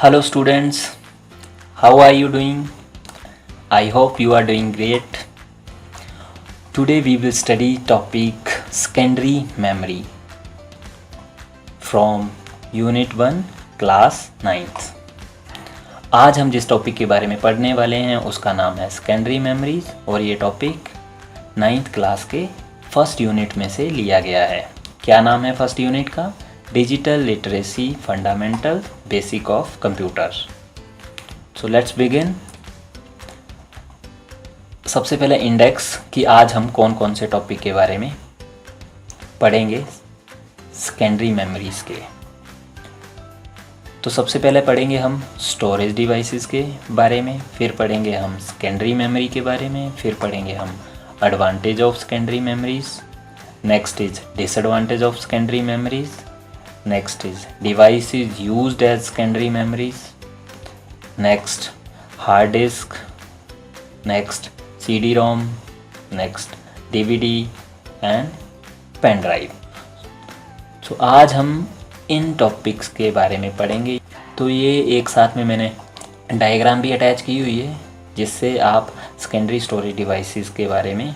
Hello students, how are you doing? I hope you are doing great. Today we will study topic secondary memory from Unit 1 Class 9th. आज हम जिस topic के बारे में पढ़ने वाले हैं उसका नाम है सेकेंडरी मेमोरीज और ये टॉपिक 9th क्लास के फर्स्ट यूनिट में से लिया गया है। क्या नाम है फर्स्ट यूनिट का? Digital literacy fundamental basic of computer. So let's begin. सबसे पहले इंडेक्स कि आज हम कौन कौन से टॉपिक के बारे में पढ़ेंगे सेकेंडरी मेमोरीज के। तो सबसे पहले पढ़ेंगे हम स्टोरेज डिवाइसेस के बारे में, फिर पढ़ेंगे हम सेकेंडरी मेमोरी के बारे में, फिर पढ़ेंगे हम advantage of secondary memories, next is disadvantage of secondary memories, next is devices used as secondary memories, next hard disk, next CD-ROM, next DVD and pen drive। तो आज हम इन टॉपिक्स के बारे में पढ़ेंगे। तो ये एक साथ में मैंने डायग्राम भी अटैच की हुई है जिससे आप सेकेंडरी स्टोरेज डिवाइसेस के बारे में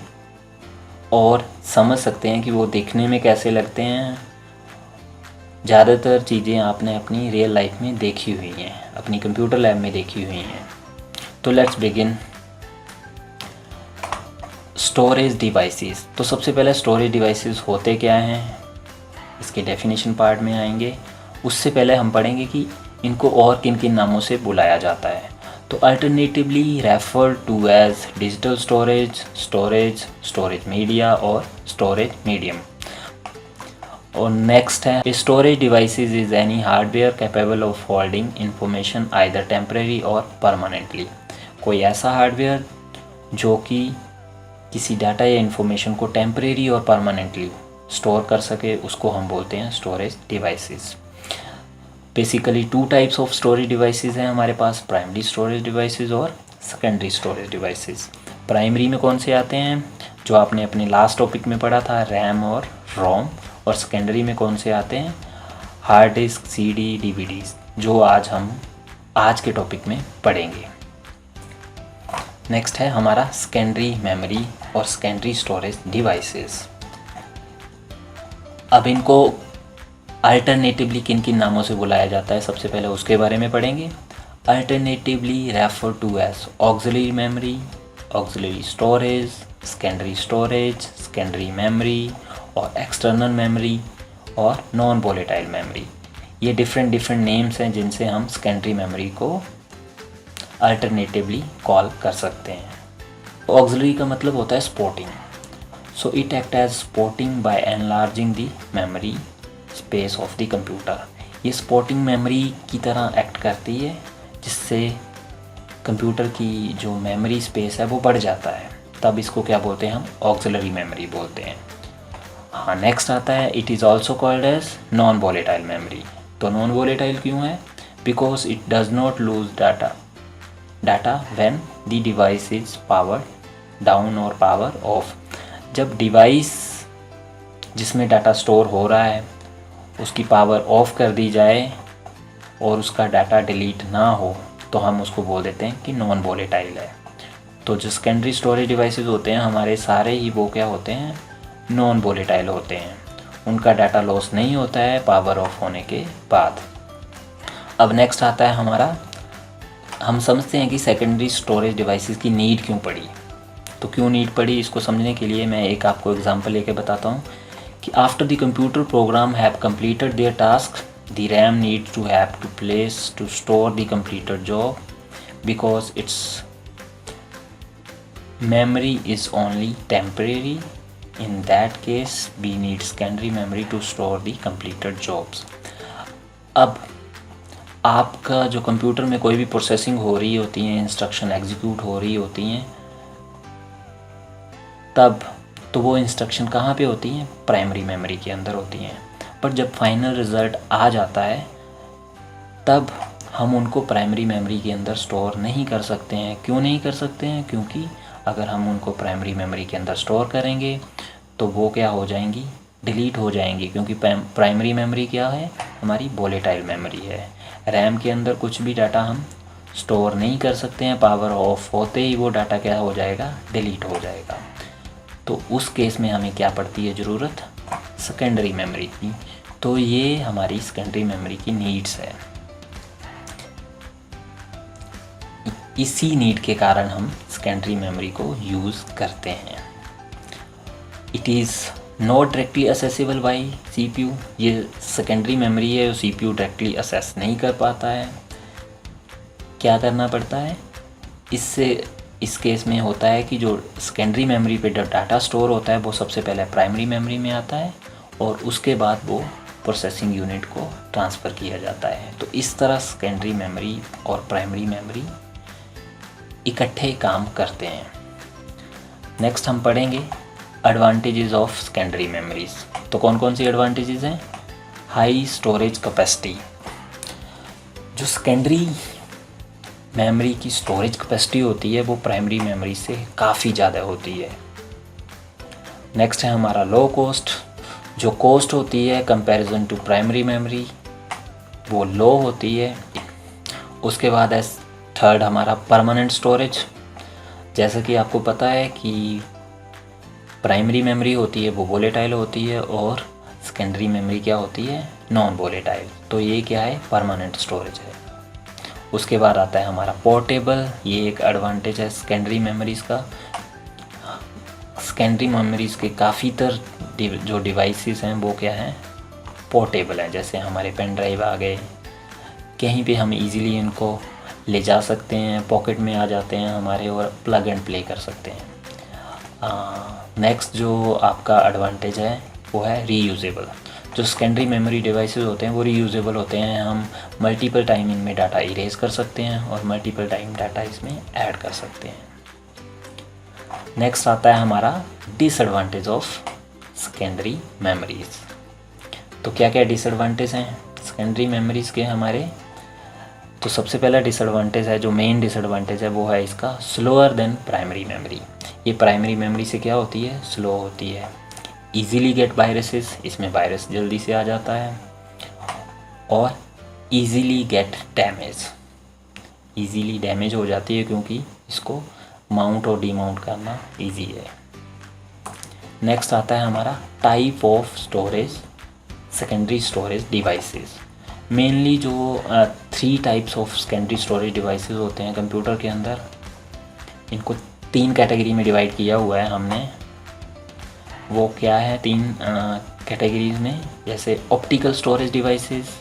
और समझ सकते हैं कि वो दिखने में कैसे लगते हैं। ज़्यादातर चीज़ें आपने अपनी रियल लाइफ में देखी हुई हैं, अपनी कंप्यूटर लैब में देखी हुई हैं। तो लेट्स बिगिन। Storage devices. तो सबसे पहले स्टोरेज डिवाइसेस होते क्या हैं, इसके डेफिनेशन पार्ट में आएंगे। उससे पहले हम पढ़ेंगे कि इनको और किन किन नामों से बुलाया जाता है। तो alternatively refer to as digital storage, storage media और स्टोरेज मीडियम। और नेक्स्ट है storage devices is any hardware capable of holding information either temporary or permanently. कोई ऐसा हार्डवेयर जो कि किसी डाटा या इन्फॉर्मेशन को टेम्परेरी और परमानेंटली स्टोर कर सके उसको हम बोलते हैं storage devices. Basically two types of storage devices हैं हमारे पास, प्राइमरी स्टोरेज डिवाइसेस और सेकेंडरी स्टोरेज डिवाइसेस। प्राइमरी में कौन से आते हैं जो आपने अपने लास्ट टॉपिक में पढ़ा था, रैम और रोम। और सेकेंडरी में कौन से आते हैं, हार्ड डिस्क, सीडी, डीवीडीज, जो हम आज के टॉपिक में पढ़ेंगे। नेक्स्ट है हमारा सेकेंडरी मेमोरी और सेकेंडरी स्टोरेज डिवाइसेस। अब इनको अल्टरनेटिवली किन किन नामों से बुलाया जाता है सबसे पहले उसके बारे में पढ़ेंगे। Alternatively refer to as auxiliary memory, auxiliary storage, secondary storage, secondary memory और एक्सटर्नल मेमोरी और नॉन वोलेटाइल मेमोरी। ये डिफरेंट नेम्स हैं जिनसे हम सेकेंडरी मेमोरी को अल्टरनेटिवली कॉल कर सकते हैं। ऑक्सिलरी का मतलब होता है supporting. So it act as supporting by enlarging the memory space of the computer. ये सपोर्टिंग मेमोरी की तरह एक्ट करती है जिससे कंप्यूटर की जो मेमोरी स्पेस है वो बढ़ जाता है, तब इसको क्या बोलते हैं हम, ऑक्सिलरी मेमोरी बोलते हैं। हाँ, नेक्स्ट आता है it is also called as non volatile memory. तो नॉन वोलेटाइल क्यों है? Because it does not lose data when the device is power down or power off. जब डिवाइस जिसमें डाटा स्टोर हो रहा है उसकी पावर ऑफ कर दी जाए और उसका डाटा डिलीट ना हो तो हम उसको बोल देते हैं कि नॉन वोलेटाइल है। तो जो सेकेंडरी स्टोरेज डिवाइसेस होते हैं हमारे सारे ही वो क्या होते हैं, नॉन वोलेटाइल होते हैं। उनका डाटा लॉस नहीं होता है पावर ऑफ होने के बाद। अब नेक्स्ट आता है हमारा, हम समझते हैं कि सेकेंडरी स्टोरेज डिवाइसेस की नीड क्यों पड़ी। तो क्यों नीड पड़ी इसको समझने के लिए मैं एक आपको एग्जांपल लेके बताता हूँ कि after the computer program have completed their task the RAM need to have to place to store the completed job because it's memory is only temporary. In that case we need secondary memory to store the completed jobs। अब आपका जो computer में कोई भी processing हो रही होती है, इंस्ट्रक्शन एग्जीक्यूट हो रही होती हैं, तब तो वो इंस्ट्रक्शन कहाँ पे होती हैं, प्राइमरी मेमोरी के अंदर होती हैं। पर जब फाइनल रिज़ल्ट आ जाता है तब हम उनको प्राइमरी मेमोरी के अंदर स्टोर नहीं कर सकते हैं। क्यों नहीं कर सकते हैं? क्योंकि अगर हम उनको प्राइमरी मेमोरी के अंदर स्टोर करेंगे तो वो क्या हो जाएंगी, डिलीट हो जाएंगी। क्योंकि प्राइमरी मेमोरी क्या है, हमारी वोलेटाइल मेमोरी है। रैम के अंदर कुछ भी डाटा हम स्टोर नहीं कर सकते हैं, पावर ऑफ होते ही वो डाटा क्या हो जाएगा, डिलीट हो जाएगा। तो उस केस में हमें क्या पड़ती है ज़रूरत, सेकेंडरी मेमोरी की। तो ये हमारी सेकेंडरी मेमोरी की नीड्स है। इसी नीड के कारण हम सेकेंडरी मेमोरी को यूज़ करते हैं। It is not directly accessible by CPU। ये सेकेंडरी मेमोरी है, CPU डायरेक्टली असेस नहीं कर पाता है। क्या करना पड़ता है इससे, इस केस में होता है कि जो सेकेंडरी मेमोरी पे डाटा स्टोर होता है वो सबसे पहले प्राइमरी मेमोरी में आता है और उसके बाद वो प्रोसेसिंग यूनिट को ट्रांसफ़र किया जाता है। तो इस तरह सेकेंडरी मेमोरी और प्राइमरी मेमोरी इकट्ठे काम करते हैं। नेक्स्ट हम पढ़ेंगे एडवांटेजेस ऑफ सेकेंडरी मेमोरीज। तो कौन कौन सी एडवांटेजेस हैं, हाई स्टोरेज कैपेसिटी। जो सेकेंडरी मेमोरी की स्टोरेज कैपेसिटी होती है वो प्राइमरी मेमोरी से काफ़ी ज़्यादा होती है। नेक्स्ट है हमारा लो कॉस्ट। जो कॉस्ट होती है कंपैरिजन टू प्राइमरी मेमोरी वो लो होती है। उसके बाद है थर्ड हमारा परमानेंट स्टोरेज। जैसा कि आपको पता है कि प्राइमरी मेमोरी होती है वो वोलेटाइल होती है और सेकेंडरी मेमोरी क्या होती है, नॉन वोलेटाइल। तो ये क्या है, परमानेंट स्टोरेज है। उसके बाद आता है हमारा पोर्टेबल। ये एक एडवांटेज है सेकेंडरी मेमोरीज़ का। सेकेंडरी मेमोरीज़ के काफ़ी जो डिवाइसेस हैं वो क्या हैं, पोर्टेबल हैं। जैसे हमारे पेन ड्राइव आ गए, कहीं पे हम इजीली इनको ले जा सकते हैं, पॉकेट में आ जाते हैं हमारे और प्लग एंड प्ले कर सकते हैं। नेक्स्ट जो आपका एडवांटेज है वो है रीयूजेबल। जो सेकेंडरी मेमोरी डिवाइसेस होते हैं वो रीयूजेबल होते हैं। हम मल्टीपल टाइम इनमें डाटा इरेज कर सकते हैं और मल्टीपल टाइम डाटा इसमें ऐड कर सकते हैं। नेक्स्ट आता है हमारा डिसएडवांटेज ऑफ सेकेंडरी मेमोरीज। तो क्या क्या डिसएडवांटेज हैं सेकेंडरी मेमोरीज़ के हमारे। तो सबसे पहला डिसएडवांटेज है, जो मेन डिसएडवांटेज है वो है इसका स्लोअर देन प्राइमरी मेमोरी। ये प्राइमरी मेमोरी से क्या होती है, स्लो होती है। इजीली गेट वायरसेस, इसमें वायरस जल्दी से आ जाता है। और easily get damage, easily damage हो जाती है क्योंकि इसको माउंट और डीमाउंट करना इजी है। नेक्स्ट आता है हमारा type of storage secondary storage devices. Mainly जो 3 types of secondary storage devices होते हैं कंप्यूटर के अंदर, इनको 3 कैटेगरी में डिवाइड किया हुआ है हमने। वो क्या है 3 कैटेगरीज में, जैसे ऑप्टिकल स्टोरेज डिवाइसेस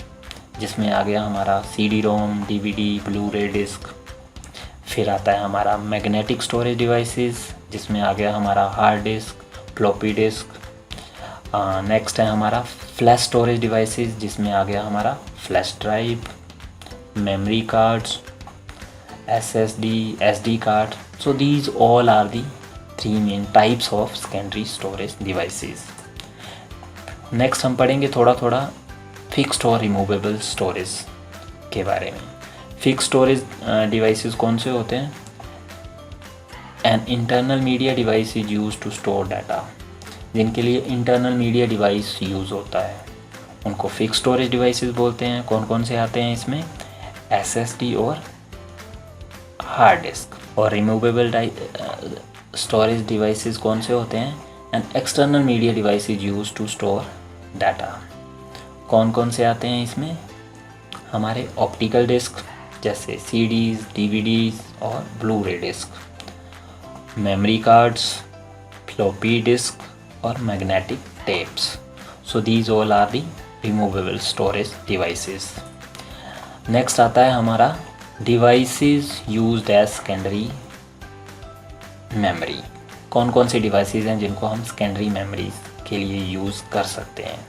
जिसमें आ गया हमारा CD-ROM, DVD, blue ray disc. फिर आता है हमारा मैग्नेटिक स्टोरेज डिवाइसेस जिसमें आ गया हमारा hard disk, floppy disk. Next है हमारा फ्लैश स्टोरेज डिवाइसेस जिसमें आ गया हमारा flash drive, memory cards, SSD, SD card. So these all are the 3 main types of secondary storage devices. Next हम पढ़ेंगे थोड़ा थोड़ा फिक्स्ड और रिमूवेबल स्टोरेज के बारे में। फिक्स्ड स्टोरेज डिवाइसेस कौन से होते हैं, an internal media device is use to store data. जिनके लिए इंटरनल मीडिया डिवाइस यूज़ होता है उनको फिक्स स्टोरेज डिवाइसेस बोलते हैं। कौन कौन से आते हैं इसमें, SSD और हार्ड डिस्क। और रिमूवेबल स्टोरेज डिवाइसेस कौन से होते हैं, an external media device is use to store data. कौन कौन से आते हैं इसमें, हमारे ऑप्टिकल डिस्क जैसे CDs, DVDs और blu ray disk, memory cards, floppy disk और magnetic tapes. So these all are the removable storage devices. Next आता है हमारा devices used as secondary memory. कौन कौन से डिवाइसेस हैं जिनको हम सेकेंडरी मेमोरीज के लिए यूज़ कर सकते हैं।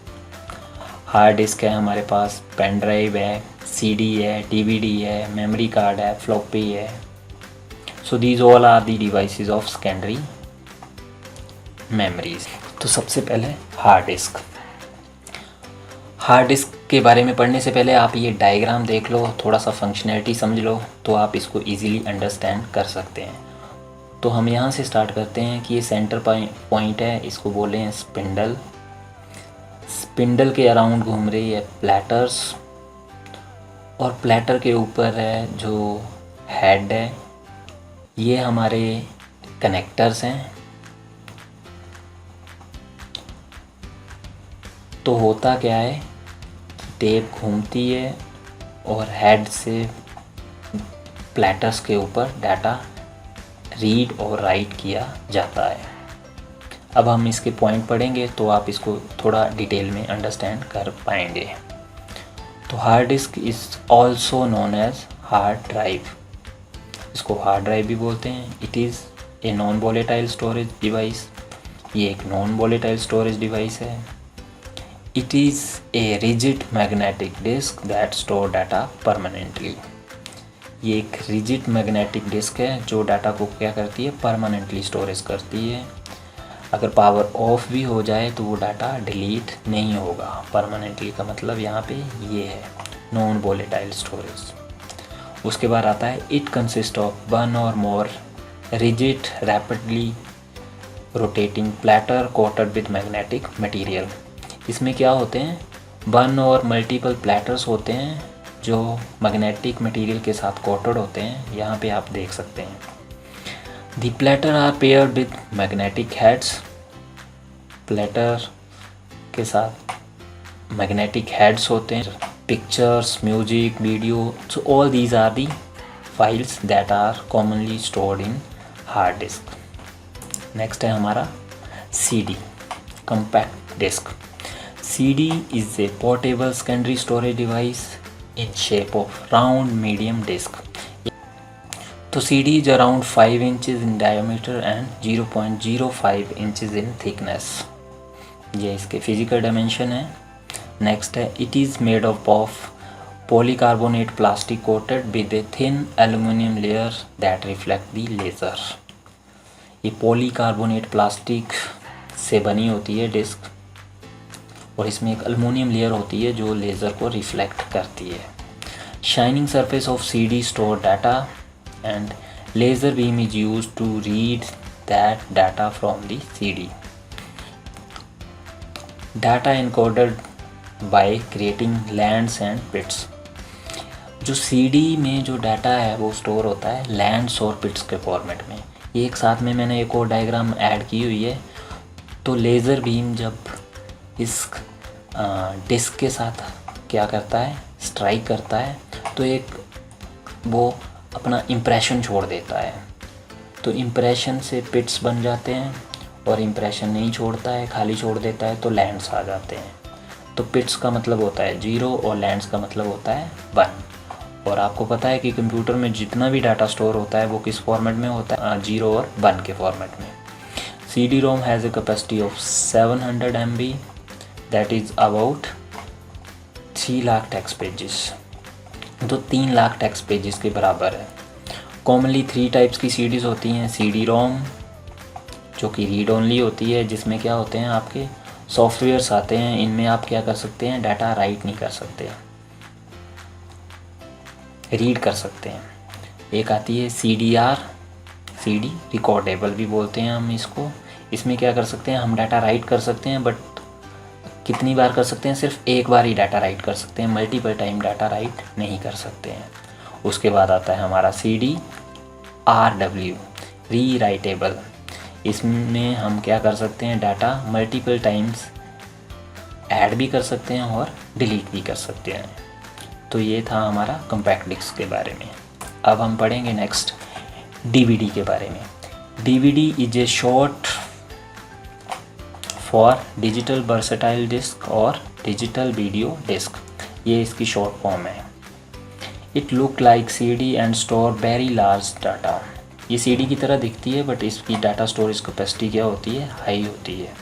हार्ड डिस्क है हमारे पास, पेन ड्राइव है, CD है, DVD है, मेमोरी कार्ड है, फ्लॉपी है। So these all are the devices of secondary memories. तो सबसे पहले हार्ड डिस्क। हार्ड डिस्क के बारे में पढ़ने से पहले आप ये डायग्राम देख लो, थोड़ा सा फंक्शनैलिटी समझ लो तो आप इसको इजीली अंडरस्टैंड कर सकते हैं। तो हम यहाँ से स्टार्ट करते हैं कि ये सेंटर पॉइंट है, इसको बोले हैं स्पिंडल। स्पिंडल के अराउंड घूम रही है प्लेटर्स और प्लेटर के ऊपर है जो हेड है, ये हमारे कनेक्टर्स हैं। तो होता क्या है, टेप घूमती है और हेड से प्लेटर्स के ऊपर डाटा रीड और राइट किया जाता है। अब हम इसके पॉइंट पढ़ेंगे तो आप इसको थोड़ा डिटेल में अंडरस्टैंड कर पाएंगे। तो hard disk is also known as hard drive, इसको हार्ड ड्राइव भी बोलते हैं। It is a non volatile storage device, ये एक नॉन वोलेटाइल स्टोरेज डिवाइस है। It is a rigid magnetic disk that store data permanently, ये एक rigid magnetic disc है जो डाटा को क्या करती है, परमानेंटली स्टोरेज करती है। अगर पावर ऑफ भी हो जाए तो वो डाटा डिलीट नहीं होगा। परमानेंटली का मतलब यहाँ पे ये है, नॉन वोलेटाइल स्टोरेज। उसके बाद आता है it consist of one or more rigid rapidly rotating platter coated with magnetic material. इसमें क्या होते हैं, वन और मल्टीपल प्लेटर्स होते हैं जो मैग्नेटिक मटेरियल के साथ कोटेड होते हैं। यहाँ पे आप देख सकते हैं the platter are paired with magnetic heads, platter के साथ मैग्नेटिक हेड्स होते हैं। Pictures, music, video, so all these are the files that are commonly stored in hard disk. Next है हमारा CD, compact disc. CD is a portable secondary storage device in shape of round medium disk. तो CD is around 5 inches in diameter and 0.05 inches in thickness. ये इसके physical dimension है। Next है it is made up of polycarbonate plastic coated with a thin aluminium layer that reflect the laser. ये polycarbonate plastic से बनी होती है disc और इसमें एक एल्युमिनियम लेयर होती है जो लेज़र को रिफ्लेक्ट करती है। Shining surface of CD store data and laser beam is use to read that data from the CD। Data encoded by creating lands and pits. जो CD में जो डाटा है वो स्टोर होता है लैंड्स और पिट्स के फॉर्मेट में। ये एक साथ में मैंने एक और डायग्राम ऐड की हुई है। तो लेज़र बीम जब इस डिस्क के साथ क्या करता है, स्ट्राइक करता है, तो एक वो अपना इम्प्रेशन छोड़ देता है। तो इम्प्रेशन से पिट्स बन जाते हैं और इम्प्रेशन नहीं छोड़ता है, खाली छोड़ देता है तो लैंड्स आ जाते हैं। तो पिट्स का मतलब होता है 0 और लैंड्स का मतलब होता है 1। और आपको पता है कि कंप्यूटर में जितना भी डाटा स्टोर होता है वो किस फॉर्मेट में होता है, 0 और 1 के फॉर्मेट में। CD-ROM has a capacity of 700 MB, that is about 3 lakh text pages, तो 3 लाख टेक्स्ट पेजेस के बराबर है। कॉमनली 3 टाइप्स की CDs होती हैं। CD-ROM जो कि रीड ओनली होती है, जिसमें क्या होते हैं आपके सॉफ्टवेयर्स आते हैं, इनमें आप क्या कर सकते हैं, डाटा राइट नहीं कर सकते, रीड कर सकते हैं। एक आती है CDR, CD रिकॉर्डेबल भी बोलते हैं हम इसको। इसमें क्या कर सकते हैं, हम डाटा राइट कर सकते हैं, बट कितनी बार कर सकते हैं, सिर्फ एक बार ही डाटा राइट कर सकते हैं, मल्टीपल टाइम डाटा राइट नहीं कर सकते हैं। उसके बाद आता है हमारा CDRW री राइटेबल। इसमें हम क्या कर सकते हैं, डाटा मल्टीपल टाइम्स ऐड भी कर सकते हैं और डिलीट भी कर सकते हैं। तो ये था हमारा कॉम्पैक्ट डिस्क के बारे में। अब हम पढ़ेंगे नेक्स्ट DVD के बारे में। DVD is a short for digital versatile disc और डिजिटल वीडियो डिस्क, ये इसकी शॉर्ट फॉर्म है। It look like CD and store very large data. ये CD की तरह दिखती है बट इसकी डाटा स्टोरेज कैपेसिटी क्या होती है, हाई होती है।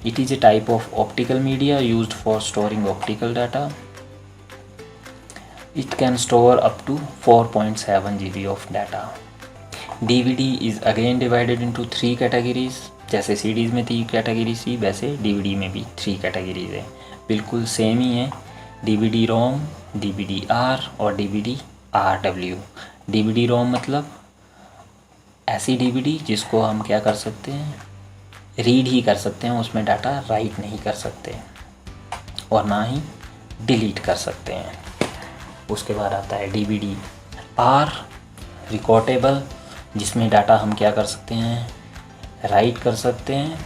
It is a type of optical media used for storing optical data. It can store up to 4.7 GB of data. DVD is again divided into 3 categories. जैसे CDs में 3 categories थी, वैसे DVD में भी 3 कैटेगरीज है, बिल्कुल सेम ही है। DVD-ROM, DVD-R और DVD-RW। DVD-ROM मतलब ऐसी DVD जिसको हम क्या कर सकते हैं, रीड ही कर सकते हैं, उसमें डाटा राइट नहीं कर सकते और ना ही डिलीट कर सकते हैं। उसके बाद आता है DVD आर रिकॉर्डेबल, जिसमें डाटा हम क्या कर सकते हैं, राइट कर सकते हैं,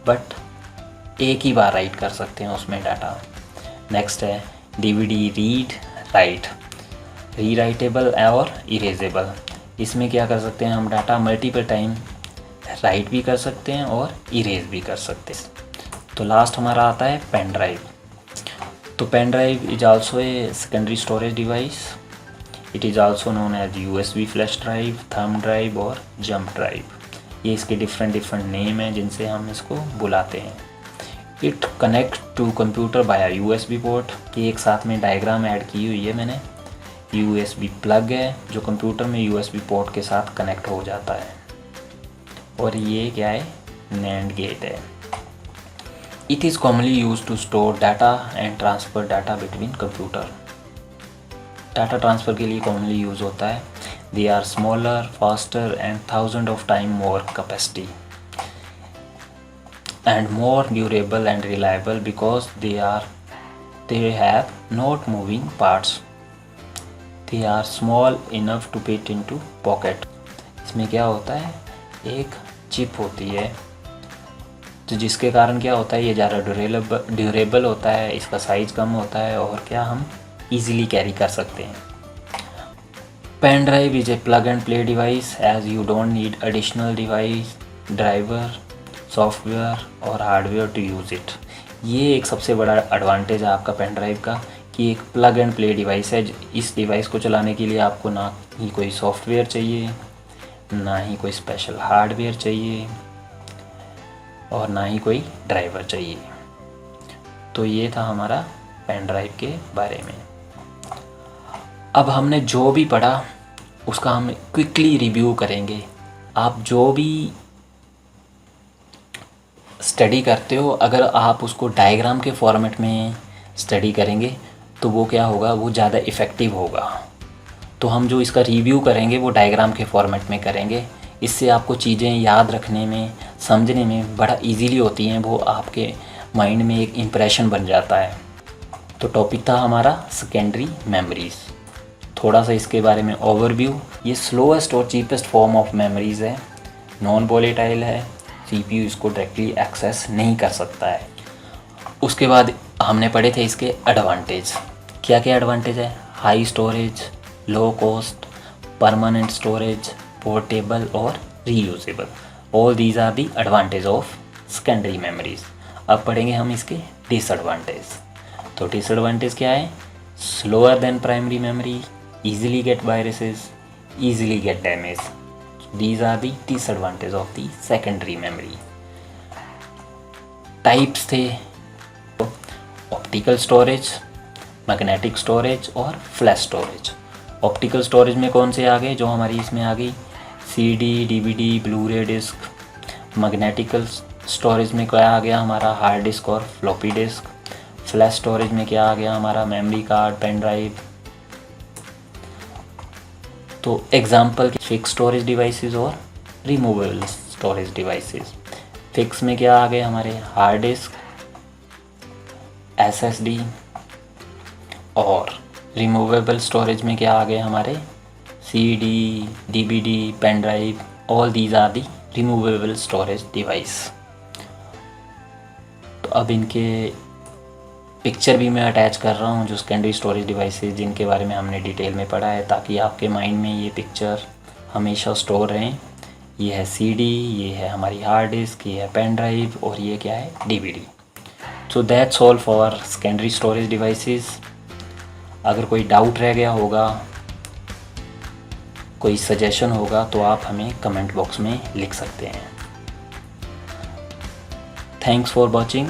बट एक ही बार राइट कर सकते हैं उसमें डाटा। नेक्स्ट है DVD रीड राइट, रीराइटेबल और इरेजेबल, इसमें क्या कर सकते हैं हम डाटा मल्टीपल टाइम राइट भी कर सकते हैं और इरेज भी कर सकते हैं। तो लास्ट हमारा आता है पेन ड्राइव। तो pen drive is also a secondary storage device, it is also known as USB flash drive, thumb drive और जंप ड्राइव। ये इसके डिफरेंट नेम हैं जिनसे हम इसको बुलाते हैं। It connect to computer by USB port, कि एक साथ में डायग्राम ऐड की हुई है मैंने। USB प्लग है जो कंप्यूटर में USB पोर्ट के साथ कनेक्ट हो जाता है, और ये क्या है, NAND गेट है। It is commonly use to store data and transfer data between computer, data transfer के लिए कॉमनली यूज़ होता है। They are smaller, faster and 1000 of time more capacity and more durable and reliable because they have not moving parts, they are small enough to fit into pocket। इसमें क्या होता है, एक chip होती है तो जिसके कारण क्या होता है, ये ज़्यादा ड्यूरेबल होता है, इसका साइज़ कम होता है और क्या हम इजीली कैरी कर सकते हैं। Pen drive is a plug and play device as you don't need additional device, driver, software और हार्डवेयर टू यूज़ इट। ये एक सबसे बड़ा एडवांटेज है आपका पेन ड्राइव का, कि एक प्लग एंड प्ले डिवाइस है। इस डिवाइस को चलाने के लिए आपको ना ही कोई सॉफ्टवेयर चाहिए, ना ही कोई स्पेशल हार्डवेयर चाहिए और ना ही कोई ड्राइवर चाहिए। तो ये था हमारा पेन ड्राइव के बारे में। अब हमने जो भी पढ़ा उसका हम क्विकली रिव्यू करेंगे। आप जो भी स्टडी करते हो, अगर आप उसको डायग्राम के फॉर्मेट में स्टडी करेंगे तो वो क्या होगा, वो ज़्यादा इफ़ेक्टिव होगा। तो हम जो इसका रिव्यू करेंगे वो डायग्राम के फॉर्मेट में करेंगे। इससे आपको चीज़ें याद रखने में, समझने में बड़ा इजीली होती हैं, वो आपके माइंड में एक इम्प्रेशन बन जाता है। तो टॉपिक था हमारा सेकेंडरी मेमोरीज़। थोड़ा सा इसके बारे में ओवरव्यू। ये स्लोएस्ट और चीपेस्ट फॉर्म ऑफ मेमोरीज़ है, नॉन वॉलेटाइल है, CPU इसको डायरेक्टली एक्सेस नहीं कर सकता है। उसके बाद हमने पढ़े थे इसके एडवांटेज। क्या क्या एडवांटेज है, high storage, low cost, permanent storage, portable और reusable. All these are the advantage of secondary memories. अब पढ़ेंगे हम इसके डिसएडवांटेज। तो डिसएडवांटेज क्या है, slower than primary memory, easily get viruses, easily get damaged. These are the disadvantages of the secondary memory. Types थे optical storage, magnetic storage और flash storage. Optical storage में कौन से आ गए, जो हमारी इसमें आ गई CD, DVD, Blu-ray disc. Magnetical storage में क्या आ गया हमारा, हार्ड डिस्क और फ्लॉपी डिस्क। फ्लैश स्टोरेज में क्या आ गया हमारा, मेमोरी कार्ड, पेन ड्राइव। तो एग्जाम्पल फिक्स स्टोरेज डिवाइसेस और रिमूवेबल स्टोरेज डिवाइसेस। फिक्स में क्या आ गए हमारे, हार्ड डिस्क, SSD। और रिमूवेबल स्टोरेज में क्या आ गए हमारे, CD, DVD, pen drive. All these are the removable storage device. तो अब इनके पिक्चर भी मैं अटैच कर रहा हूँ, जो सेकेंडरी स्टोरेज डिवाइसेस जिनके बारे में हमने डिटेल में पढ़ा है, ताकि आपके माइंड में ये पिक्चर हमेशा स्टोर रहें। ये है CD, ये है हमारी हार्ड डिस्क, ये है पेन ड्राइव और ये क्या है, DVD। So that's all for secondary storage devices. अगर कोई डाउट रह गया होगा, कोई सजेशन होगा, तो आप हमें कमेंट बॉक्स में लिख सकते हैं। Thanks for watching.